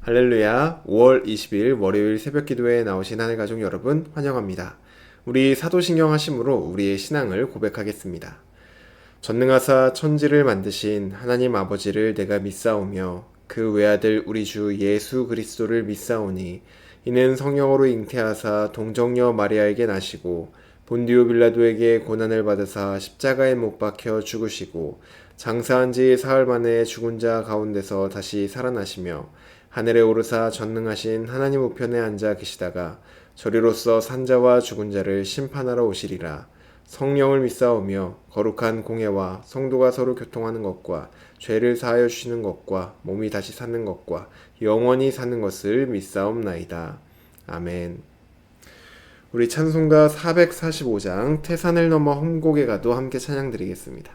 할렐루야. 5월 20일 월요일 새벽 기도에 나오신 하늘 가족 여러분 환영합니다. 우리 사도신경 하심으로 우리의 신앙을 고백하겠습니다. 전능하사 천지를 만드신 하나님 아버지를 내가 믿사오며 그 외아들 우리 주 예수 그리스도를 믿사오니 이는 성령으로 잉태하사 동정녀 마리아에게 나시고 본디오 빌라도에게 고난을 받으사 십자가에 못 박혀 죽으시고 장사한 지 사흘 만에 죽은 자 가운데서 다시 살아나시며 하늘에 오르사 전능하신 하나님 우편에 앉아 계시다가 저리로서 산자와 죽은 자를 심판하러 오시리라. 성령을 믿사오며 거룩한 공예와 성도가 서로 교통하는 것과 죄를 사하여 주시는 것과 몸이 다시 사는 것과 영원히 사는 것을 믿사옵나이다. 아멘. 우리 찬송가 445장 태산을 넘어 험곡에 가도 함께 찬양드리겠습니다.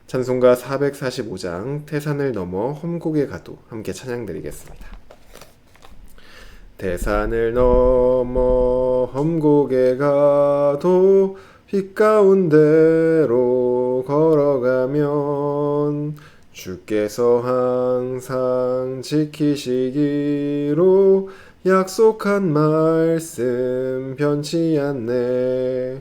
찬송가 445장 태산을 넘어 험곡에 가도 함께 찬양드리겠습니다. 태산을 넘어 험곡에 가도 빛 가운데로 걸어가면 주께서 항상 지키시기로 약속한 말씀 변치 않네.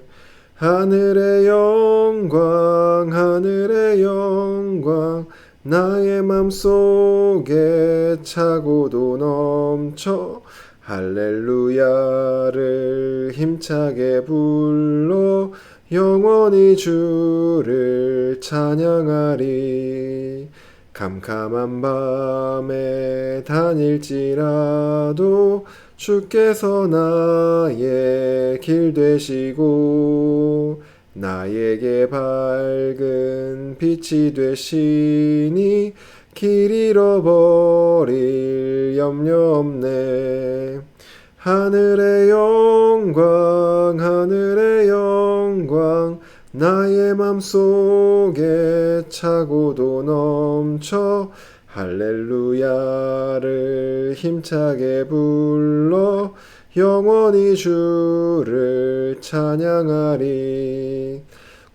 하늘의 영광 하늘의 영광 나의 맘속에 차고도 넘쳐 할렐루야를 힘차게 불러 영원히 주를 찬양하리. 캄캄한 밤에 다닐지라도 주께서 나의 길 되시고 나에게 밝은 빛이 되시니 길 잃어버릴 염려 없네. 하늘의 영광 하늘의 영광 나의 맘속에 차고도 넘쳐 할렐루야를 힘차게 불러 영원히 주를 찬양하리.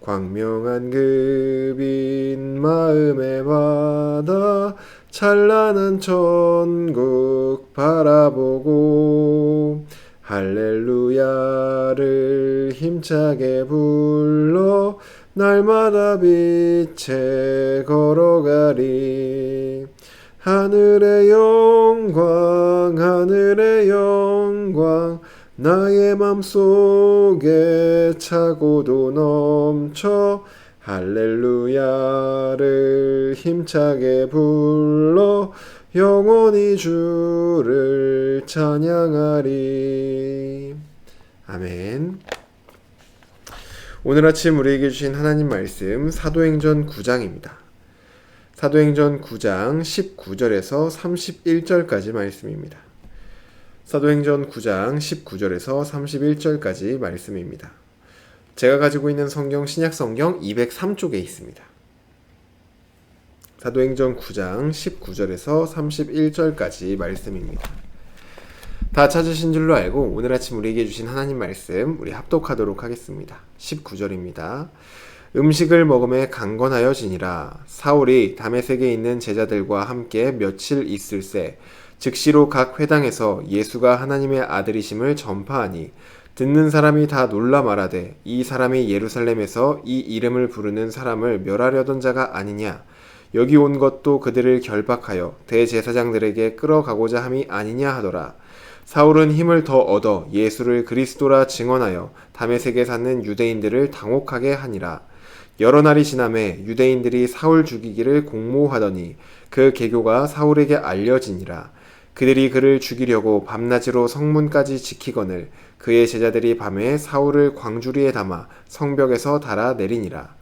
광명한 그 빛 마음에 받아 찬란한 천국 바라보고 할렐루야를 힘차게 불러 날마다 빛에 걸어가리. 하늘의 영광 하늘의 영광 나의 맘속에 차고도 넘쳐 할렐루야를 힘차게 불러 영원히 주를 찬양하리. 아멘. 오늘 아침 우리에게 주신 하나님 말씀 사도행전 9장입니다. 사도행전 9장 19절에서 31절까지 말씀입니다. 사도행전 9장 19절에서 31절까지 말씀입니다. 제가 가지고 있는 성경 신약성경 203쪽에 있습니다. 사도행전 9장 19절에서 31절까지 말씀입니다. 다 찾으신 줄로 알고 오늘 아침 우리에게 주신 하나님 말씀 우리 합독하도록 하겠습니다. 19절입니다. 음식을 먹음에 강건하여지니라. 사울이 다메섹에 있는 제자들과 함께 며칠 있을새 즉시로 각 회당에서 예수가 하나님의 아들이심을 전파하니 듣는 사람이 다 놀라 말하되 이 사람이 예루살렘에서 이 이름을 부르는 사람을 멸하려던 자가 아니냐. 여기 온 것도 그들을 결박하여 대제사장들에게 끌어가고자 함이 아니냐 하더라. 사울은 힘을 더 얻어 예수를 그리스도라 증언하여 다메섹에 사는 유대인들을 당혹하게 하니라. 여러 날이 지나매 유대인들이 사울 죽이기를 공모하더니 그 계교가 사울에게 알려지니라. 그들이 그를 죽이려고 밤낮으로 성문까지 지키거늘 그의 제자들이 밤에 사울을 광주리에 담아 성벽에서 달아 내리니라.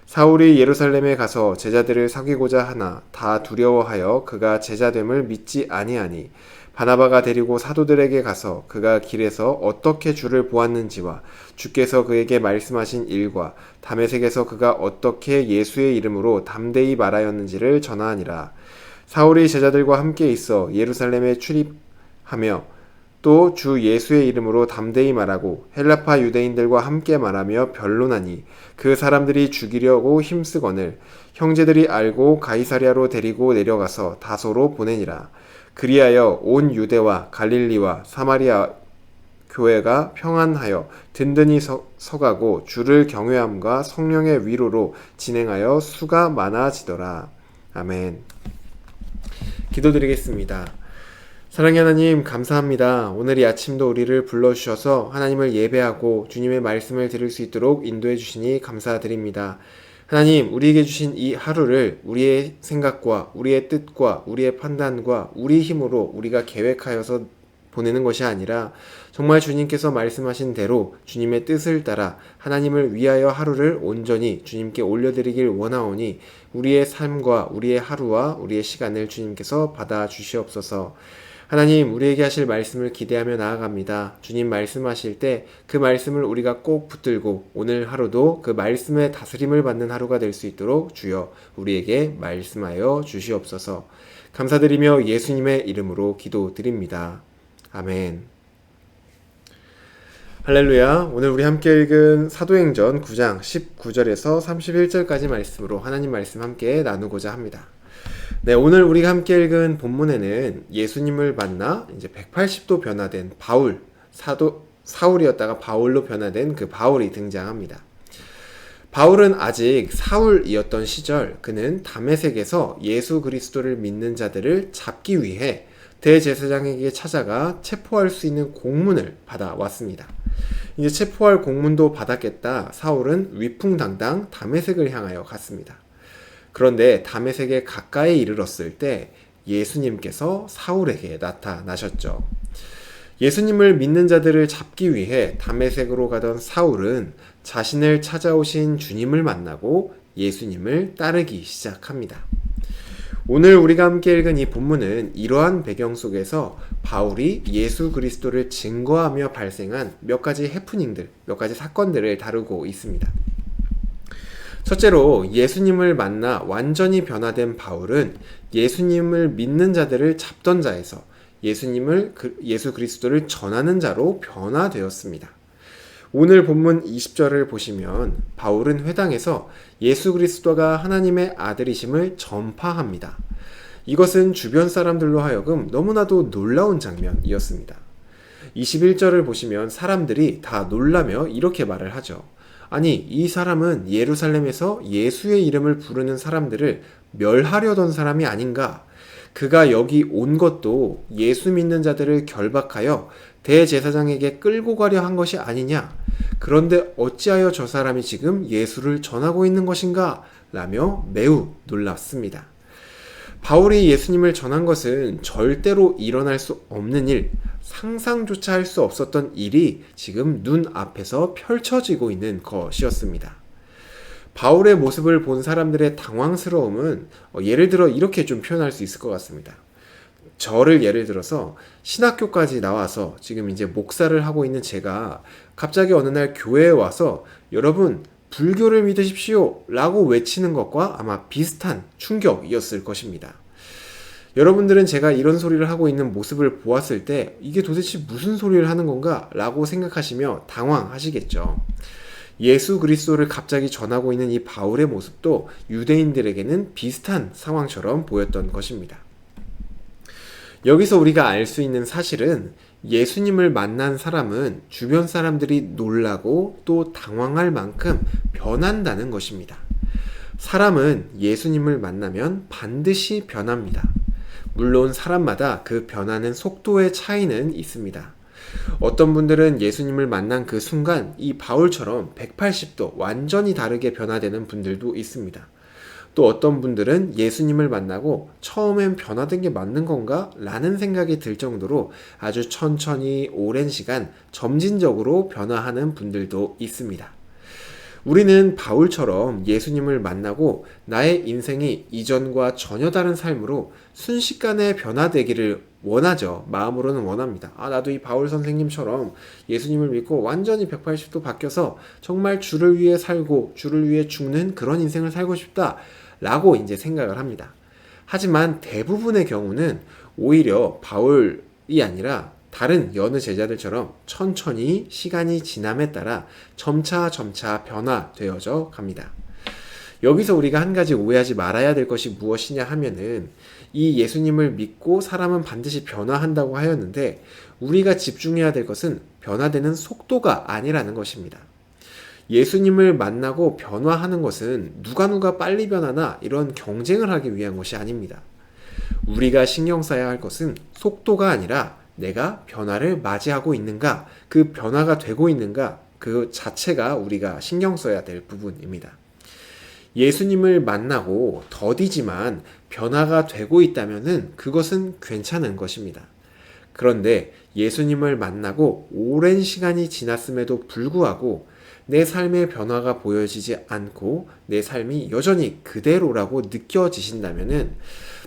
사울이 예루살렘에 가서 제자들을 사귀고자 하나 다 두려워하여 그가 제자됨을 믿지 아니하니 바나바가 데리고 사도들에게 가서 그가 길에서 어떻게 주를 보았는지와 주께서 그에게 말씀하신 일과 다메섹에서 그가 어떻게 예수의 이름으로 담대히 말하였는지를 전하니라. 사울이 제자들과 함께 있어 예루살렘에 출입하며 또 주 예수의 이름으로 담대히 말하고 헬라파 유대인들과 함께 말하며 변론하니 그 사람들이 죽이려고 힘쓰거늘 형제들이 알고 가이사랴로 데리고 내려가서 다소로 보내니라. 그리하여 온 유대와 갈릴리와 사마리아 교회가 평안하여 든든히 서가고 주를 경외함과 성령의 위로로 진행하여 수가 많아지더라. 아멘. 기도드리겠습니다. 사랑의 하나님, 감사합니다. 오늘 이 아침도 우리를 불러주셔서 하나님을 예배하고 주님의 말씀을 들을 수 있도록 인도해 주시니 감사드립니다. 하나님, 우리에게 주신 이 하루를 우리의 생각과 우리의 뜻과 우리의 판단과 우리 힘으로 우리가 계획하여서 보내는 것이 아니라 정말 주님께서 말씀하신 대로 주님의 뜻을 따라 하나님을 위하여 하루를 온전히 주님께 올려드리길 원하오니 우리의 삶과 우리의 하루와 우리의 시간을 주님께서 받아 주시옵소서. 하나님, 우리에게 하실 말씀을 기대하며 나아갑니다. 주님 말씀하실 때 그 말씀을 우리가 꼭 붙들고 오늘 하루도 그 말씀의 다스림을 받는 하루가 될 수 있도록 주여 우리에게 말씀하여 주시옵소서. 감사드리며 예수님의 이름으로 기도드립니다. 아멘. 할렐루야. 오늘 우리 함께 읽은 사도행전 9장 19절에서 31절까지 말씀으로 하나님 말씀 함께 나누고자 합니다. 네, 오늘 우리가 함께 읽은 본문에는 예수님을 만나 이제 180도 변화된 바울, 사울이었다가 바울로 변화된 그 바울이 등장합니다. 바울은 아직 사울이었던 시절 그는 다메섹에서 예수 그리스도를 믿는 자들을 잡기 위해 대제사장에게 찾아가 체포할 수 있는 공문을 받아왔습니다. 이제 체포할 공문도 받았겠다 사울은 위풍당당 다메섹을 향하여 갔습니다. 그런데 다메섹에 가까이 이르렀을 때 예수님께서 사울에게 나타나셨죠. 예수님을 믿는 자들을 잡기 위해 다메섹으로 가던 사울은 자신을 찾아오신 주님을 만나고 예수님을 따르기 시작합니다. 오늘 우리가 함께 읽은 이 본문은 이러한 배경 속에서 바울이 예수 그리스도를 증거하며 발생한 몇 가지 해프닝들, 몇 가지 사건들을 다루고 있습니다. 첫째로 예수님을 만나 완전히 변화된 바울은 예수님을 믿는 자들을 잡던 자에서 예수 그리스도를 전하는 자로 변화되었습니다. 오늘 본문 20절을 보시면 바울은 회당에서 예수 그리스도가 하나님의 아들이심을 전파합니다. 이것은 주변 사람들로 하여금 너무나도 놀라운 장면이었습니다. 21절을 보시면 사람들이 다 놀라며 이렇게 말을 하죠. 아니, 이 사람은 예루살렘에서 예수의 이름을 부르는 사람들을 멸하려던 사람이 아닌가? 그가 여기 온 것도 예수 믿는 자들을 결박하여 대제사장에게 끌고 가려 한 것이 아니냐? 그런데 어찌하여 저 사람이 지금 예수를 전하고 있는 것인가? 라며 매우 놀랐습니다. 바울이 예수님을 전한 것은 절대로 일어날 수 없는 일, 상상조차 할 수 없었던 일이 지금 눈앞에서 펼쳐지고 있는 것이었습니다. 바울의 모습을 본 사람들의 당황스러움은 예를 들어 이렇게 좀 표현할 수 있을 것 같습니다. 저를 예를 들어서 신학교까지 나와서 지금 이제 목사를 하고 있는 제가 갑자기 어느 날 교회에 와서 여러분 불교를 믿으십시오 라고 외치는 것과 아마 비슷한 충격이었을 것입니다. 여러분들은 제가 이런 소리를 하고 있는 모습을 보았을 때 이게 도대체 무슨 소리를 하는 건가 라고 생각하시며 당황하시겠죠. 예수 그리스도를 갑자기 전하고 있는 이 바울의 모습도 유대인들에게는 비슷한 상황처럼 보였던 것입니다. 여기서 우리가 알 수 있는 사실은 예수님을 만난 사람은 주변 사람들이 놀라고 또 당황할 만큼 변한다는 것입니다. 사람은 예수님을 만나면 반드시 변합니다. 물론 사람마다 그 변하는 속도의 차이는 있습니다. 어떤 분들은 예수님을 만난 그 순간 이 바울처럼 180도 완전히 다르게 변화되는 분들도 있습니다. 또 어떤 분들은 예수님을 만나고 처음엔 변화된 게 맞는 건가? 라는 생각이 들 정도로 아주 천천히 오랜 시간 점진적으로 변화하는 분들도 있습니다. 우리는 바울처럼 예수님을 만나고 나의 인생이 이전과 전혀 다른 삶으로 순식간에 변화되기를 원하죠. 마음으로는 원합니다. 나도 이 바울 선생님처럼 예수님을 믿고 완전히 180도 바뀌어서 정말 주를 위해 살고 주를 위해 죽는 그런 인생을 살고 싶다 라고 이제 생각을 합니다. 하지만 대부분의 경우는 오히려 바울이 아니라 다른 여느 제자들처럼 천천히 시간이 지남에 따라 점차 변화되어져 갑니다. 여기서 우리가 한 가지 오해하지 말아야 될 것이 무엇이냐 하면은 이 예수님을 믿고 사람은 반드시 변화한다고 하였는데 우리가 집중해야 될 것은 변화되는 속도가 아니라는 것입니다. 예수님을 만나고 변화하는 것은 누가 빨리 변하나 이런 경쟁을 하기 위한 것이 아닙니다. 우리가 신경 써야 할 것은 속도가 아니라 내가 변화를 맞이하고 있는가, 그 변화가 되고 있는가, 그 자체가 우리가 신경 써야 될 부분입니다. 예수님을 만나고 더디지만 변화가 되고 있다면 그것은 괜찮은 것입니다. 그런데 예수님을 만나고 오랜 시간이 지났음에도 불구하고 내 삶의 변화가 보여지지 않고 내 삶이 여전히 그대로라고 느껴지신다면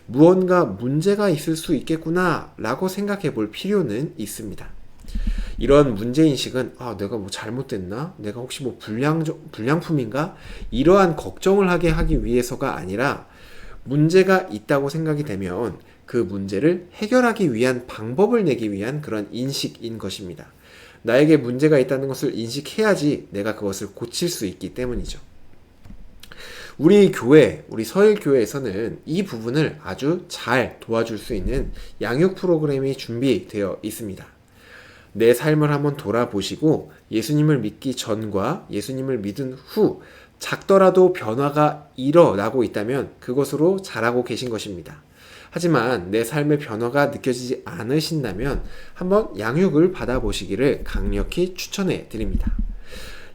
무언가 문제가 있을 수 있겠구나 라고 생각해 볼 필요는 있습니다. 이런 문제인식은 내가 뭐 잘못됐나? 내가 혹시 뭐 불량품인가? 이러한 걱정을 하기 위해서가 아니라 문제가 있다고 생각이 되면 그 문제를 해결하기 위한 방법을 내기 위한 그런 인식인 것입니다. 나에게 문제가 있다는 것을 인식해야지 내가 그것을 고칠 수 있기 때문이죠. 우리 서일교회에서는 이 부분을 아주 잘 도와줄 수 있는 양육 프로그램이 준비되어 있습니다. 내 삶을 한번 돌아보시고 예수님을 믿기 전과 예수님을 믿은 후 작더라도 변화가 일어나고 있다면 그것으로 잘하고 계신 것입니다. 하지만 내 삶의 변화가 느껴지지 않으신다면 한번 양육을 받아보시기를 강력히 추천해 드립니다.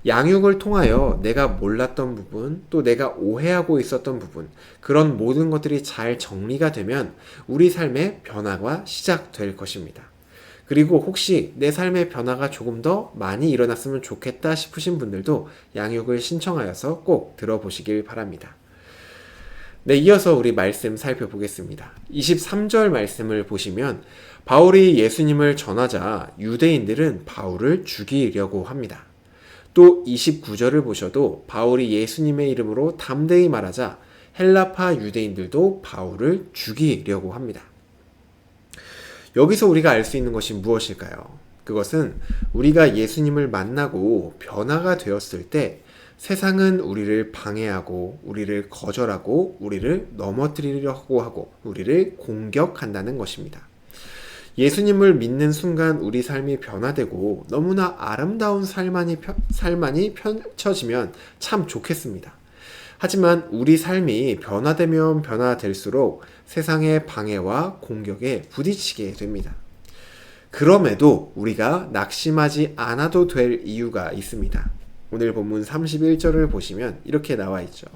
양육을 통하여 내가 몰랐던 부분, 또 내가 오해하고 있었던 부분, 그런 모든 것들이 잘 정리가 되면 우리 삶의 변화가 시작될 것입니다. 그리고 혹시 내 삶의 변화가 조금 더 많이 일어났으면 좋겠다 싶으신 분들도 양육을 신청하여서 꼭 들어보시길 바랍니다. 네, 이어서 우리 말씀 살펴보겠습니다. 23절 말씀을 보시면 바울이 예수님을 전하자 유대인들은 바울을 죽이려고 합니다. 또 29절을 보셔도 바울이 예수님의 이름으로 담대히 말하자 헬라파 유대인들도 바울을 죽이려고 합니다. 여기서 우리가 알 수 있는 것이 무엇일까요? 그것은 우리가 예수님을 만나고 변화가 되었을 때 세상은 우리를 방해하고 우리를 거절하고 우리를 넘어뜨리려고 하고 우리를 공격한다는 것입니다. 예수님을 믿는 순간 우리 삶이 변화되고 너무나 아름다운 삶만이 펼쳐지면 참 좋겠습니다. 하지만 우리 삶이 변화되면 변화될수록 세상의 방해와 공격에 부딪히게 됩니다. 그럼에도 우리가 낙심하지 않아도 될 이유가 있습니다. 오늘 본문 31절을 보시면 이렇게 나와 있죠.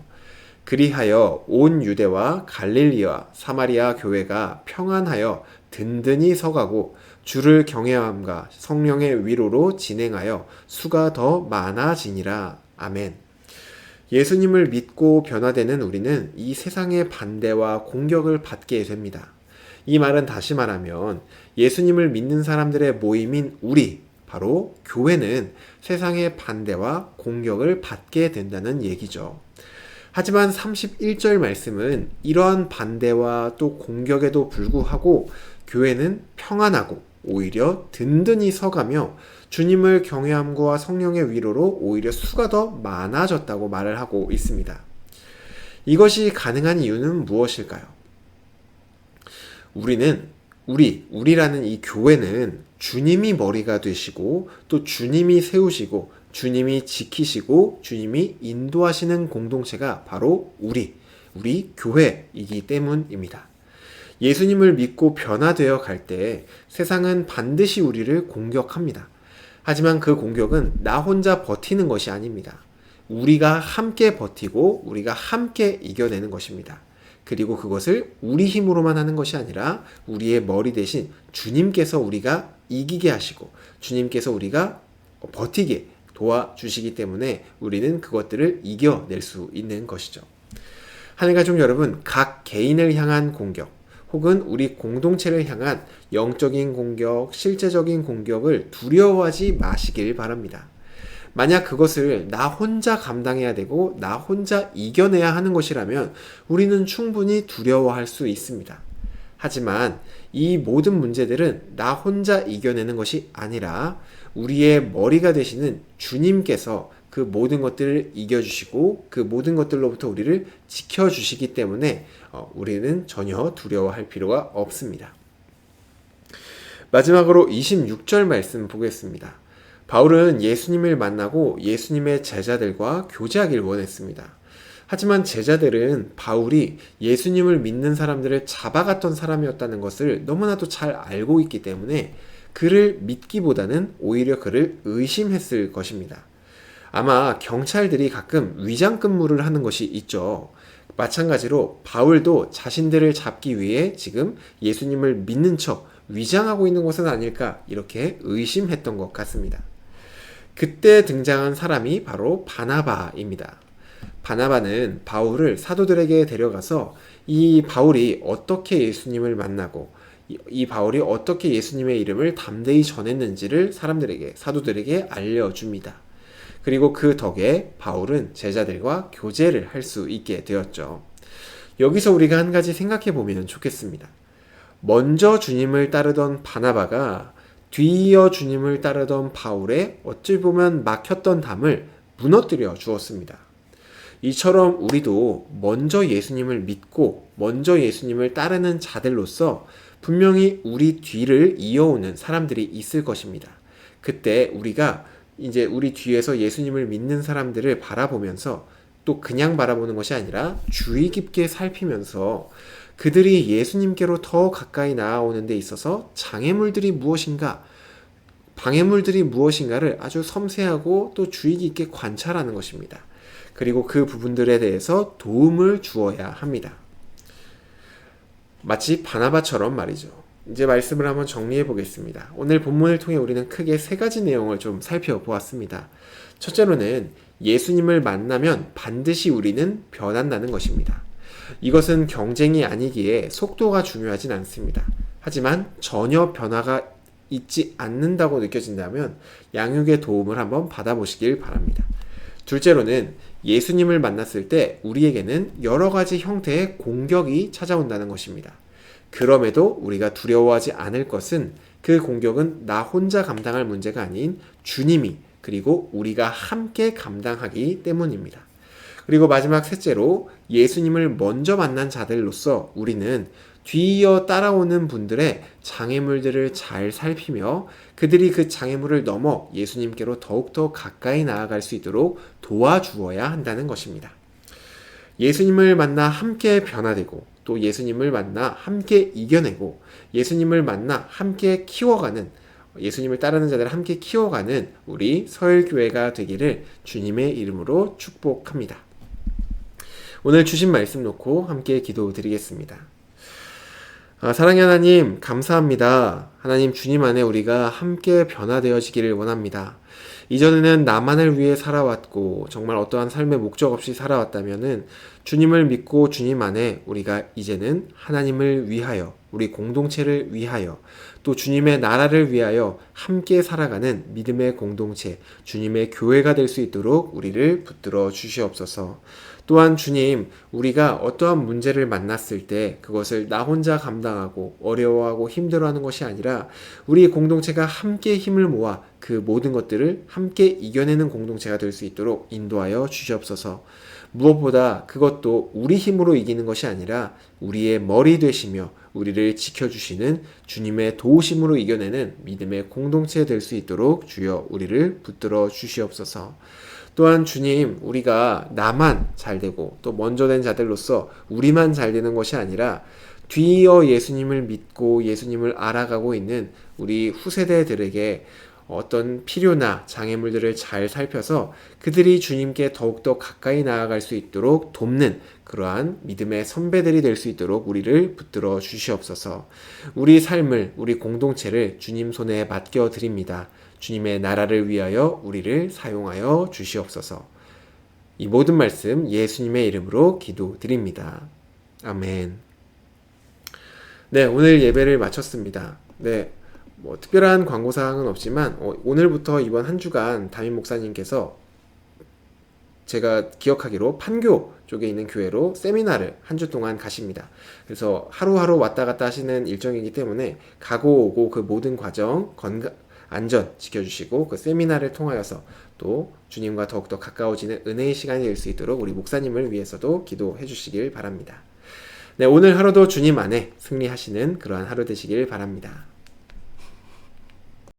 그리하여 온 유대와 갈릴리와 사마리아 교회가 평안하여 든든히 서가고 주를 경외함과 성령의 위로로 진행하여 수가 더 많아지니라. 아멘. 예수님을 믿고 변화되는 우리는 이 세상의 반대와 공격을 받게 됩니다. 이 말은 다시 말하면 예수님을 믿는 사람들의 모임인 우리, 바로 교회는 세상의 반대와 공격을 받게 된다는 얘기죠. 하지만 31절 말씀은 이러한 반대와 또 공격에도 불구하고 교회는 평안하고 오히려 든든히 서가며 주님을 경외함과 성령의 위로로 오히려 수가 더 많아졌다고 말을 하고 있습니다. 이것이 가능한 이유는 무엇일까요? 우리라는 이 교회는 주님이 머리가 되시고 또 주님이 세우시고 주님이 지키시고 주님이 인도하시는 공동체가 바로 우리 교회이기 때문입니다. 예수님을 믿고 변화되어 갈 때 세상은 반드시 우리를 공격합니다. 하지만 그 공격은 나 혼자 버티는 것이 아닙니다. 우리가 함께 버티고 우리가 함께 이겨내는 것입니다. 그리고 그것을 우리 힘으로만 하는 것이 아니라 우리의 머리 대신 주님께서 우리가 이기게 하시고 주님께서 우리가 버티게 도와주시기 때문에 우리는 그것들을 이겨낼 수 있는 것이죠. 하늘가족 여러분, 각 개인을 향한 공격 혹은 우리 공동체를 향한 영적인 공격, 실제적인 공격을 두려워하지 마시길 바랍니다. 만약 그것을 나 혼자 감당해야 되고 나 혼자 이겨내야 하는 것이라면 우리는 충분히 두려워할 수 있습니다. 하지만 이 모든 문제들은 나 혼자 이겨내는 것이 아니라 우리의 머리가 되시는 주님께서 그 모든 것들을 이겨주시고 그 모든 것들로부터 우리를 지켜주시기 때문에 우리는 전혀 두려워할 필요가 없습니다. 마지막으로 26절 말씀 보겠습니다. 바울은 예수님을 만나고 예수님의 제자들과 교제하길 원했습니다. 하지만 제자들은 바울이 예수님을 믿는 사람들을 잡아갔던 사람이었다는 것을 너무나도 잘 알고 있기 때문에 그를 믿기보다는 오히려 그를 의심했을 것입니다. 아마 경찰들이 가끔 위장근무를 하는 것이 있죠. 마찬가지로 바울도 자신들을 잡기 위해 지금 예수님을 믿는 척 위장하고 있는 것은 아닐까 이렇게 의심했던 것 같습니다. 그때 등장한 사람이 바로 바나바입니다. 바나바는 바울을 사도들에게 데려가서 이 바울이 어떻게 예수님을 만나고 이 바울이 어떻게 예수님의 이름을 담대히 전했는지를 사도들에게 알려줍니다. 그리고 그 덕에 바울은 제자들과 교제를 할 수 있게 되었죠. 여기서 우리가 한 가지 생각해 보면 좋겠습니다. 먼저 주님을 따르던 바나바가 뒤이어 주님을 따르던 바울의 어찌 보면 막혔던 담을 무너뜨려 주었습니다. 이처럼 우리도 먼저 예수님을 믿고 먼저 예수님을 따르는 자들로서 분명히 우리 뒤를 이어오는 사람들이 있을 것입니다. 그때 우리가 이제 우리 뒤에서 예수님을 믿는 사람들을 바라보면서 또 그냥 바라보는 것이 아니라 주의 깊게 살피면서 그들이 예수님께로 더 가까이 나아오는 데 있어서 장애물들이 무엇인가, 방해물들이 무엇인가를 아주 섬세하고 또 주의 깊게 관찰하는 것입니다. 그리고 그 부분들에 대해서 도움을 주어야 합니다. 마치 바나바처럼 말이죠. 이제 말씀을 한번 정리해 보겠습니다. 오늘 본문을 통해 우리는 크게 세 가지 내용을 좀 살펴보았습니다. 첫째로는 예수님을 만나면 반드시 우리는 변한다는 것입니다. 이것은 경쟁이 아니기에 속도가 중요하진 않습니다. 하지만 전혀 변화가 있지 않는다고 느껴진다면 양육의 도움을 한번 받아보시길 바랍니다. 둘째로는 예수님을 만났을 때 우리에게는 여러 가지 형태의 공격이 찾아온다는 것입니다. 그럼에도 우리가 두려워하지 않을 것은 그 공격은 나 혼자 감당할 문제가 아닌 주님이 그리고 우리가 함께 감당하기 때문입니다. 그리고 마지막 셋째로 예수님을 먼저 만난 자들로서 우리는 뒤이어 따라오는 분들의 장애물들을 잘 살피며 그들이 그 장애물을 넘어 예수님께로 더욱더 가까이 나아갈 수 있도록 도와주어야 한다는 것입니다. 예수님을 만나 함께 변화되고 또 예수님을 만나 함께 이겨내고 예수님을 만나 함께 키워가는 예수님을 따르는 자들을 함께 키워가는 우리 서울교회가 되기를 주님의 이름으로 축복합니다. 오늘 주신 말씀 놓고 함께 기도드리겠습니다. 사랑의 하나님 감사합니다. 하나님 주님 안에 우리가 함께 변화되어지기를 원합니다. 이전에는 나만을 위해 살아왔고 정말 어떠한 삶의 목적 없이 살아왔다면은 주님을 믿고 주님 안에 우리가 이제는 하나님을 위하여 우리 공동체를 위하여 또 주님의 나라를 위하여 함께 살아가는 믿음의 공동체 주님의 교회가 될 수 있도록 우리를 붙들어 주시옵소서. 또한 주님, 우리가 어떠한 문제를 만났을 때 그것을 나 혼자 감당하고 어려워하고 힘들어하는 것이 아니라 우리 공동체가 함께 힘을 모아 그 모든 것들을 함께 이겨내는 공동체가 될 수 있도록 인도하여 주시옵소서. 무엇보다 그것도 우리 힘으로 이기는 것이 아니라 우리의 머리 되시며 우리를 지켜주시는 주님의 도우심으로 이겨내는 믿음의 공동체 될 수 있도록 주여 우리를 붙들어 주시옵소서. 또한 주님, 우리가 나만 잘되고 또 먼저 된 자들로서 우리만 잘되는 것이 아니라 뒤이어 예수님을 믿고 예수님을 알아가고 있는 우리 후세대들에게 어떤 필요나 장애물들을 잘 살펴서 그들이 주님께 더욱더 가까이 나아갈 수 있도록 돕는 그러한 믿음의 선배들이 될 수 있도록 우리를 붙들어 주시옵소서. 우리 삶을, 우리 공동체를 주님 손에 맡겨 드립니다. 주님의 나라를 위하여 우리를 사용하여 주시옵소서. 이 모든 말씀 예수님의 이름으로 기도드립니다. 아멘. 네, 오늘 예배를 마쳤습니다. 네, 특별한 광고사항은 없지만 오늘부터 이번 한 주간 담임 목사님께서 제가 기억하기로 판교 쪽에 있는 교회로 세미나를 한 주 동안 가십니다. 그래서 하루하루 왔다 갔다 하시는 일정이기 때문에 가고 오고 그 모든 과정 안전 지켜주시고 그 세미나를 통하여서 또 주님과 더욱더 가까워지는 은혜의 시간이 될 수 있도록 우리 목사님을 위해서도 기도해 주시길 바랍니다. 네, 오늘 하루도 주님 안에 승리하시는 그러한 하루 되시길 바랍니다.